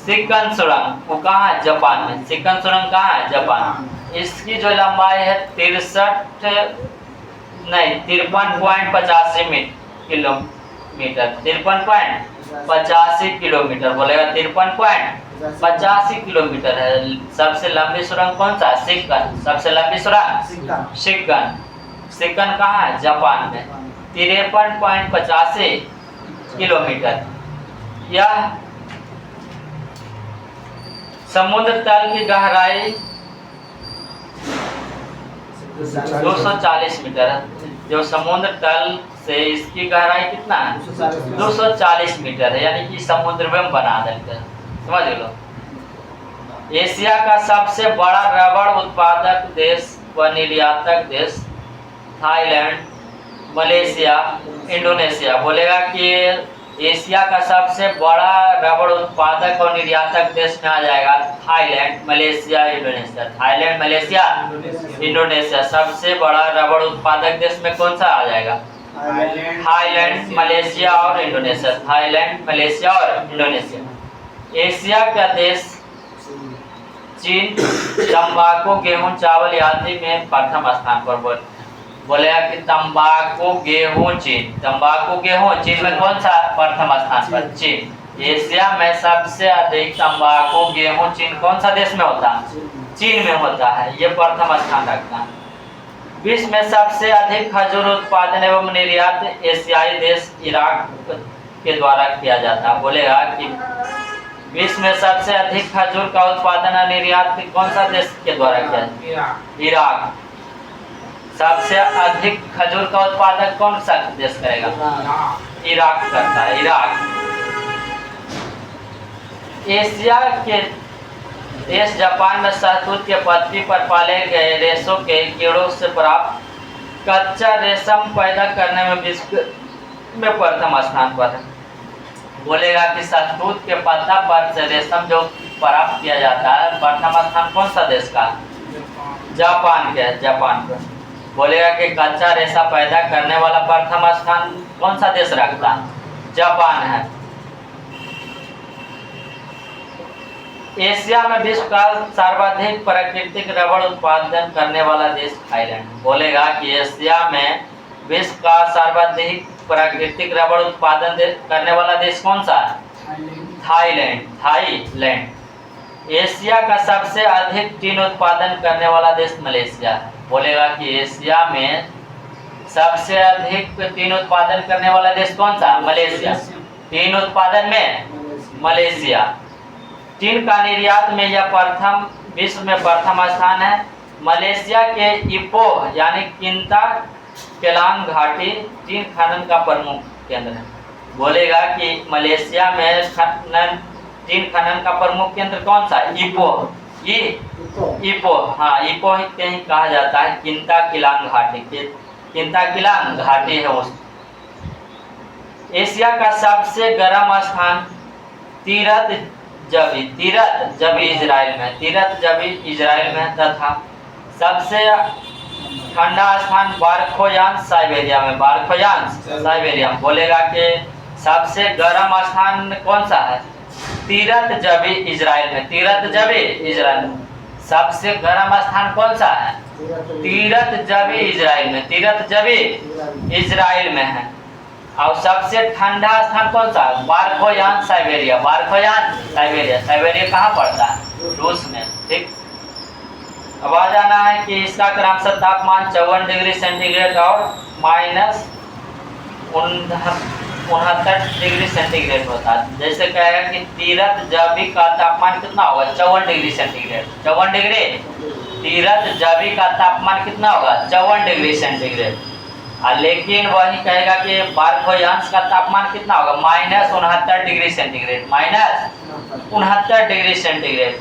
सिक्कन सुरंग। वो कहाँ है? जापान में। सिक्कन सुरंग कहाँ है? जापान। इसकी जो लंबाई है 53.85 किलोमीटर, 53.85 किलोमीटर। बोलेगा 53.85 किलोमीटर है। सबसे लंबी सुरंग कौन सा? सिक्कन। सबसे लंबी सुरंग सिक्कन। सिक्कन कहाँ है? जापान में, 53.85 किलोमीटर। यह समुद्र तल की गहराई 240 मीटर है। जो समुद्र तल से इसकी गहराई कितना है? 240 मीटर है, यानी कि समुद्र में बना देते हैं, समझ लो। एशिया का सबसे बड़ा रबड़ उत्पादक देश व निर्यातक देश थाईलैंड, मलेशिया, इंडोनेशिया। बोलेगा कि एशिया का सबसे बड़ा रबड़ उत्पादक और निर्यातक देश में आ जाएगा Thailand, Malaysia, Indonesia. Thailand, Malaysia, Indonesia. सबसे बड़ा रबड़ उत्पादक देश में कौन सा आ जाएगा? थाईलैंड, मलेशिया और इंडोनेशिया। थाईलैंड, मलेशिया और इंडोनेशिया। एशिया का देश चीन तंबाकू, गेहूं, चावल आदि में प्रथम स्थान पर। बोलेगा कि तंबाकू, गेहूं, चीन। तंबाकू, गेहूं, चीन में कौन सा प्रथम स्थान पर? चीन। एशिया में सबसे अधिक तंबाकू, गेहूं, चीन कौन सा देश में होता है? चीन में होता है। ये प्रथम स्थान रखता है। विश्व में सबसे अधिक खजूर उत्पादन एवं निर्यात एशियाई देश इराक के द्वारा किया जाता है। बोलेगा कि विश्व में सबसे अधिक खजूर का उत्पादन और निर्यात कौन सा देश के द्वारा किया जाता है? इराक। सबसे अधिक खजूर का उत्पादन कौन सा देश करेगा? इराक करता है, इराक। एशिया के देश जापान में शहतूत के पत्ती पर पाले गए रेशों के कीड़ों से प्राप्त कच्चा रेशम पैदा करने में विश्व में प्रथम स्थान पर है। बोलेगा कि शहतूत के पत्ता पर से रेशम जो प्राप्त किया जाता है, प्रथम स्थान कौन सा देश का? जापान के, जापान का। बोलेगा कि कच्चा रेशा पैदा करने वाला प्रथम स्थान कौन सा देश रखता है? जापान है। एशिया में विश्व का सर्वाधिक प्राकृतिक रबड़ उत्पादन करने वाला देश थाईलैंड। बोलेगा कि एशिया में विश्व का सर्वाधिक प्राकृतिक रबड़ उत्पादन करने वाला देश कौन सा है? Thailand, Thailand. एशिया का सबसे अधिक टीन उत्पादन करने वाला देश मलेशिया है। बोलेगा कि एशिया में सबसे अधिक टीन उत्पादन करने वाला देश कौन सा? मलेशिया। टीन उत्पादन में मलेशिया। टीन का निर्यात में यह प्रथम, विश्व में प्रथम स्थान है। मलेशिया के इपोह यानी किंता केलांग घाटी टीन खनन का प्रमुख केंद्र है। बोलेगा कि मलेशिया में खनन टीन खनन का प्रमुख केंद्र कौन सा? इपोह। ये इपोह, हाँ इपोह कहीं कहा जाता है किंता किलांग घाटी। किंता किलांग घाटी है उस। एशिया का सबसे गर्म स्थान तीरथ जबी इजराइल में, तीरथ जबी इजराइल में तथा सबसे ठंडा स्थान बारखोयांस साइबेरिया में, बारखोयांस साइबेरिया में। बोलेगा कि सबसे गर्म स्थान कौन सा है? तीरथ जबी इजराइल में, तीरथ जबी इजराइल में। सबसे गर्म स्थान कौन सा है? तीरथ जबी इजराइल में, तीरथ जबी इजराइल में है। और सबसे ठंडा स्थान कौन सा? बारखोयांस साइबेरिया, बारखोयांस साइबेरिया। साइबेरिया कहाँ पड़ता है? रूस में। ठीक, अब आ जाना है कि इसका क्रमशः तापमान 54 डिग्री सेंटीग्रेड और माइनस 69 डिग्री सेंटीग्रेड होता है। जैसे कहेगा कि तीरथ जबी का तापमान कितना होगा? 54 डिग्री सेंटीग्रेड, 54 डिग्री। तीरथ जबी का तापमान कितना होगा? 54 डिग्री सेंटीग्रेड। लेकिन वही कहेगा कि बारखोयांस का तापमान कितना होगा? Minus 69 degree centigrade, minus 69 degree centigrade.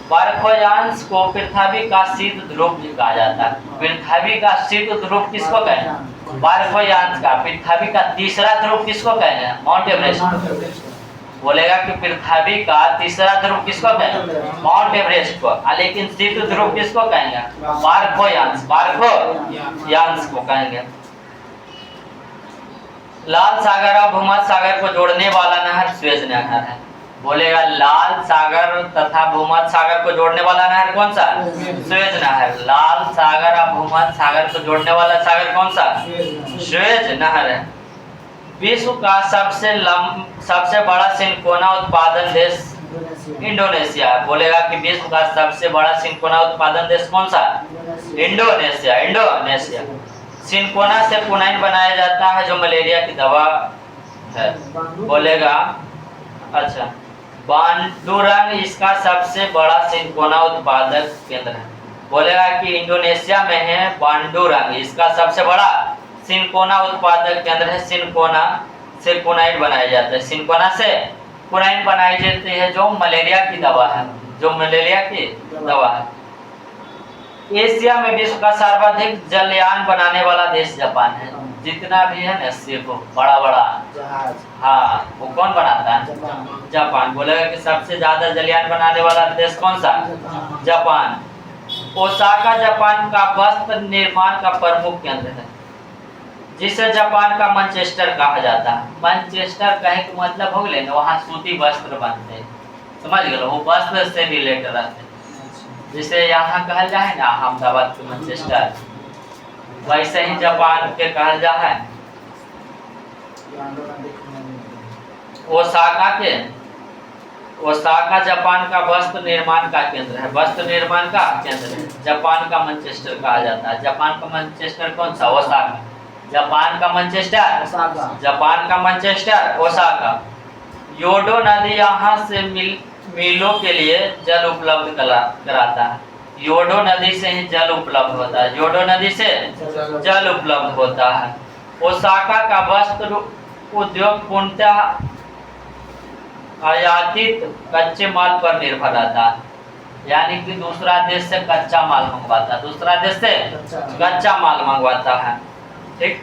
Verkhoyansk को पृथ्वी का शीत ध्रुव भी कहा जाता है। पृथ्वी का शीत ध्रुव किसको कहते हैं? बारखोयांस का। पृथ्वी का तीसरा ध्रुव किसको कहते हैं? Mount Everest. बोलेगा कि पृथ्वी का तीसरा ध्रुव किसको कहेंगे? माउंट एवरेस्ट को। लेकिन शीत ध्रुव किसको कहेंगे? बारखोयांस, बारखोयांस को कहेंगे। लाल सागर और भूमध्य सागर को जोड़ने वाला नहर सुएज नहर है। बोलेगा लाल सागर तथा भूमध्य सागर को जोड़ने वाला नहर कौन सा? सुएज नहर। लाल सागर और भूमध्य सागर को जोड़ने वाला सागर कौन सा? सुएज नहर है। विश्व का सबसे बड़ा सिनकोना उत्पादन देश इंडोनेशिया है। बोलेगा कि विश्व का सबसे बड़ा सिनकोना उत्पादन देश कौन सा? Indonesia, Indonesia. सिनकोना से क्विनाइन बनाया जाता है जो मलेरिया की दवा है। बोलेगा अच्छा, बांडुरंग इसका सबसे बड़ा सिनकोना उत्पादक केंद्र है। बोलेगा कि इंडोनेशिया में है बांडुरंग, इसका सबसे बड़ा सिनकोना उत्पादक केंद्र है। सिनकोना से क्विनाइन बनाया जाता है, सिनकोना से क्विनाइन बनाई जाती है जो मलेरिया की दवा है, जो मलेरिया की दवा है। एशिया में विश्व का सर्वाधिक जलयान बनाने वाला देश जापान है। जितना भी है ना सिर्फ बड़ा बड़ा
जहाज,
हाँ वो कौन बनाता है? जापान। बोलेगा कि सबसे ज्यादा जलयान बनाने वाला देश कौन सा? जापान। ओसाका जापान का वस्त्र निर्माण का प्रमुख केंद्र है, जिसे जापान का मैनचेस्टर कहा जाता है। मैनचेस्टर कहे के मतलब हो गए ना, वहाँ सूती वस्त्र बनते हैं, समझ गए? वो वस्त्र से रिलेटेड रहते हैं। जिसे यहाँ कहल जाए ना अहमदाबाद के मैनचेस्टर, वैसे ही जापान के कहल जाए ओसाका जापान का वस्त्र निर्माण का केंद्र है, वस्त्र निर्माण का केंद्र है। जापान का मैनचेस्टर कहा जाता है। जापान का मैनचेस्टर कौन सा? ओसाका। जापान का मैनचेस्टर, जापान का मैनचेस्टर ओसाका। योडो नदी यहाँ से मीलों के लिए जल उपलब्ध कराता है। योडो नदी से ही जल उपलब्ध होता है, योडो नदी से जल उपलब्ध होता है। ओसाका का वस्त्र उद्योग पूर्णतः आयातित कच्चे माल पर निर्भर रहता है, यानी कि दूसरा देश से कच्चा माल मंगवाता है, दूसरा देश से कच्चा माल मंगवाता है। ठीक,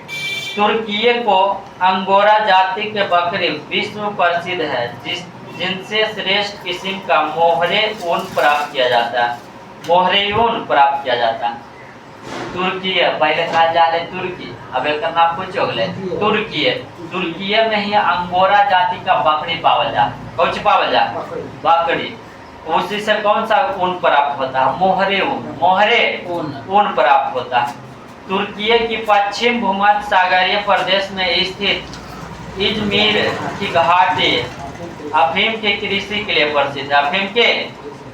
तुर्की को अंगोरा जाति के बकरी विश्व प्रसिद्ध है, जिनसे श्रेष्ठ किस्म का मोहरे ऊन प्राप्त किया जाता है, मोहरे ऊन प्राप्त किया जाता है। तुर्की पहले कहा जा रहे तुर्की, अब एक नाम कुछ हो गए तुर्की। तुर्की में ही अंगोरा जाति का बकरी पावल जा, कौन सी पावल जा? बकरी। उसी से कौन सा ऊन प्राप्त होता है? मोहरे ऊन, मोहरे ऊन प्राप्त होता है। तुर्की की पश्चिम भूमध्य सागरीय प्रदेश में स्थित इजमीर की घाटी अफीम के कृषि के लिए प्रसिद्ध है, अफीम के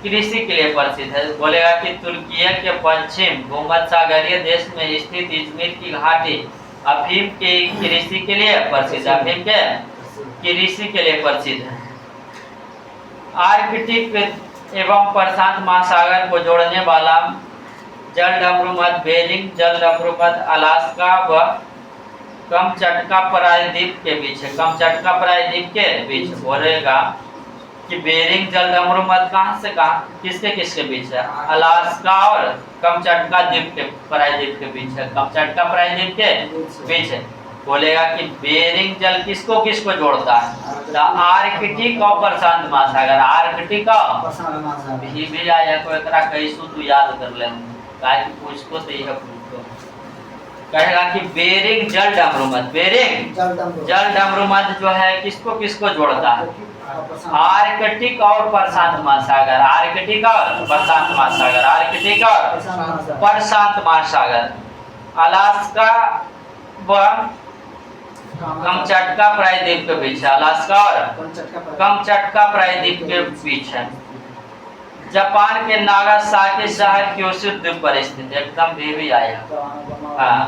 कृषि के लिए प्रसिद्ध है। बोलेगा कि तुर्की के पश्चिम भूमध्य सागरीय देश में स्थित इजमीर की घाटी अफीम के कृषि के लिए प्रसिद्ध है, अफीम के कृषि के लिए प्रसिद्ध है। आर्कटिक एवं प्रशांत महासागर को जोड़ने वाला जलडमरू मध्य बेरिंग जलडमरू मध्य अलास्का व कमचटका प्रायद्वीप के बीच है, कमचटका प्रायद्वीप के बीच। बोलेगा कि बेरिंग जल डमरू मध्य कहाँ से कहाँ, किसके किसके बीच है? अलास्का और कमचटका द्वीप के प्रायद्वीप के बीच है। कमचटका प्रायद्वीप के बीच है। बोलेगा कि बेरिंग जल किसको किसको जोड़ता है? द आर्कटिक और प्रशांत महासागर। आर्कटिक और
प्रशांत महासागर
भी आया को एकरा कैसु तू याद कर ले, काहे कि पूछको तो यह पूछको कहेगा कि बेरिंग जल डमरू मध्य, बेरिंग जल डमरू मध्य जो है किसको किसको जोड़ता है? आर्कटिक और प्रशांत महासागर। आर्कटिक और प्रशांत महासागर। आर्कटिक और प्रशांत महासागर। अलास्का व कमचटका प्रायद्वीप के बीच है। अलास्का और कमचटका प्रायद्वीप के बीच है। जापान के नागासाकी शहर क्यूशू द्वीप पर स्थित है। एकदम भी आया। हाँ,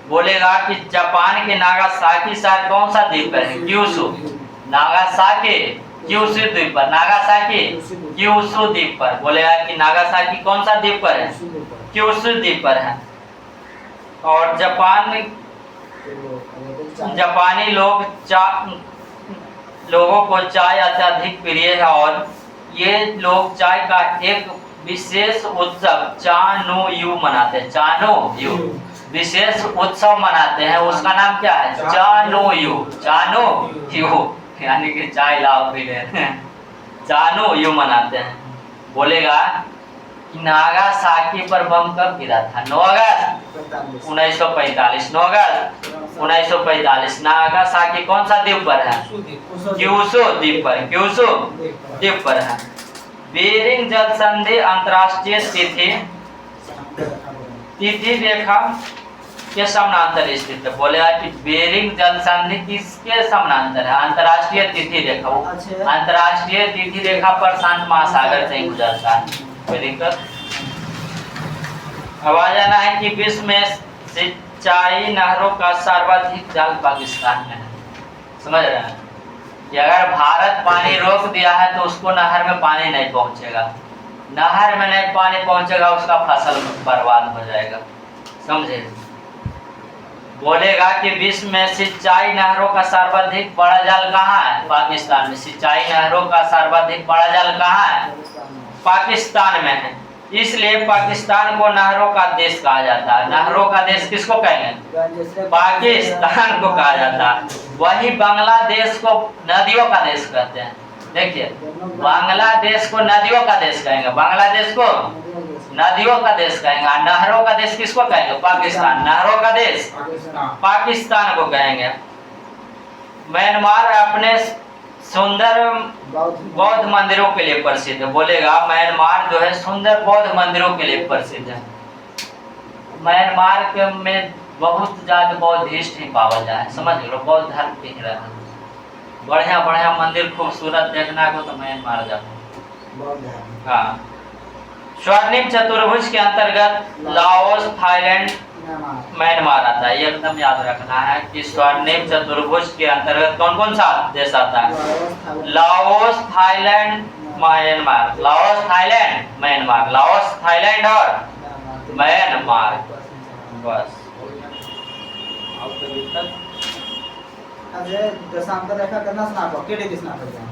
बोलेगा कि जापान के नागासाकी शहर कौन सा द्वीप है? क्यूशू। नागासाकी क्यूशू द्वीप पर। नागासाकी क्यूशू द्वीप पर। बोलेगा कि नागासाकी कौन सा द्वीप पर है? क्यूशू द्वीप पर है। और जापानी लोगों को चाय अत्यधिक प्रिय है और ये लोग चाय का एक विशेष उत्सव चानो-यू मनाते हैं। चानो-यू विशेष उत्सव मनाते हैं। उसका नाम क्या है? चानो-यू। चानो-यू यानी कि चाय लाओ पी ले। चानो-यू मनाते हैं। बोलेगा कि नागासाकी पर बम कब गिरा था? 9 अगस्त 1945। 9 अगस्त 1945। नागासाकी कौन सा द्वीप पर है? क्यूशू द्वीप पर। क्यूशू द्वीप पर है। बेरिंग जल संधि अंतरराष्ट्रीय तिथि रेखा के समानांतर स्थित है। बोलेगा कि बेरिंग जल संधि किसके समानांतर है? अंतरराष्ट्रीय तिथि रेखा। अंतरराष्ट्रीय तिथि रेखा प्रशांत महासागर से ही गुजरता है। कोई दिक्कत? अब आ जाना है कि विश्व में सिंचाई नहरों का सर्वाधिक जाल पाकिस्तान में है। समझ रहे हैं कि अगर भारत पानी रोक दिया है तो उसको नहर में पानी नहीं पहुंचेगा। नहर में नहीं पानी पहुंचेगा, उसका फसल बर्बाद हो जाएगा। समझे? बोलेगा कि विश्व में सिंचाई नहरों का सर्वाधिक बड़ा जाल कहाँ है? पाकिस्तान में। सिंचाई नहरों का सर्वाधिक बड़ा जाल कहाँ है? पाकिस्तान में है। इसलिए पाकिस्तान को नहरों का देश कहा जाता है। नहरों का देश किसको कहेंगे? पाकिस्तान को कहा जाता है। वही बांग्लादेश को नदियों का देश कहते हैं। देखिए, बांग्लादेश को नदियों का देश कहेंगे। बांग्लादेश को नदियों का देश कहेंगे। नहरों का देश किसको कहेंगे? पाकिस्तान। नहरों का देश पाकिस्तान को कहेंगे। म्यांमार अपने सुंदर बौद्ध मंदिरों के लिए प्रसिद्ध है। बोलेगा म्यांमार जो है सुंदर बौद्ध मंदिरों के लिए प्रसिद्ध है। म्यांमार के में बहुत ज्यादा बौद्धिस्ट ही पावल जाए। समझ लो, बौद्ध धर्म के ही रहना। बढ़िया बढ़िया मंदिर खूबसूरत देखना को तो म्यांमार जाओ। हाँ, स्वर्णिम चतुर्भुज के अंतर्गत लाओस, थाईलैंड, म्यांमार आता है। ये एकदम याद रखना है कि स्वर्णिम चतुर्भुज के अंतर्गत कौन कौन सा देश आता है? Laos, Thailand, Myanmar. Laos, Thailand, Myanmar. Laos, Thailand और म्यांमार। बस।
अब ये देशांतर रेखा करना सुना, केडी दिसना पड़ता है।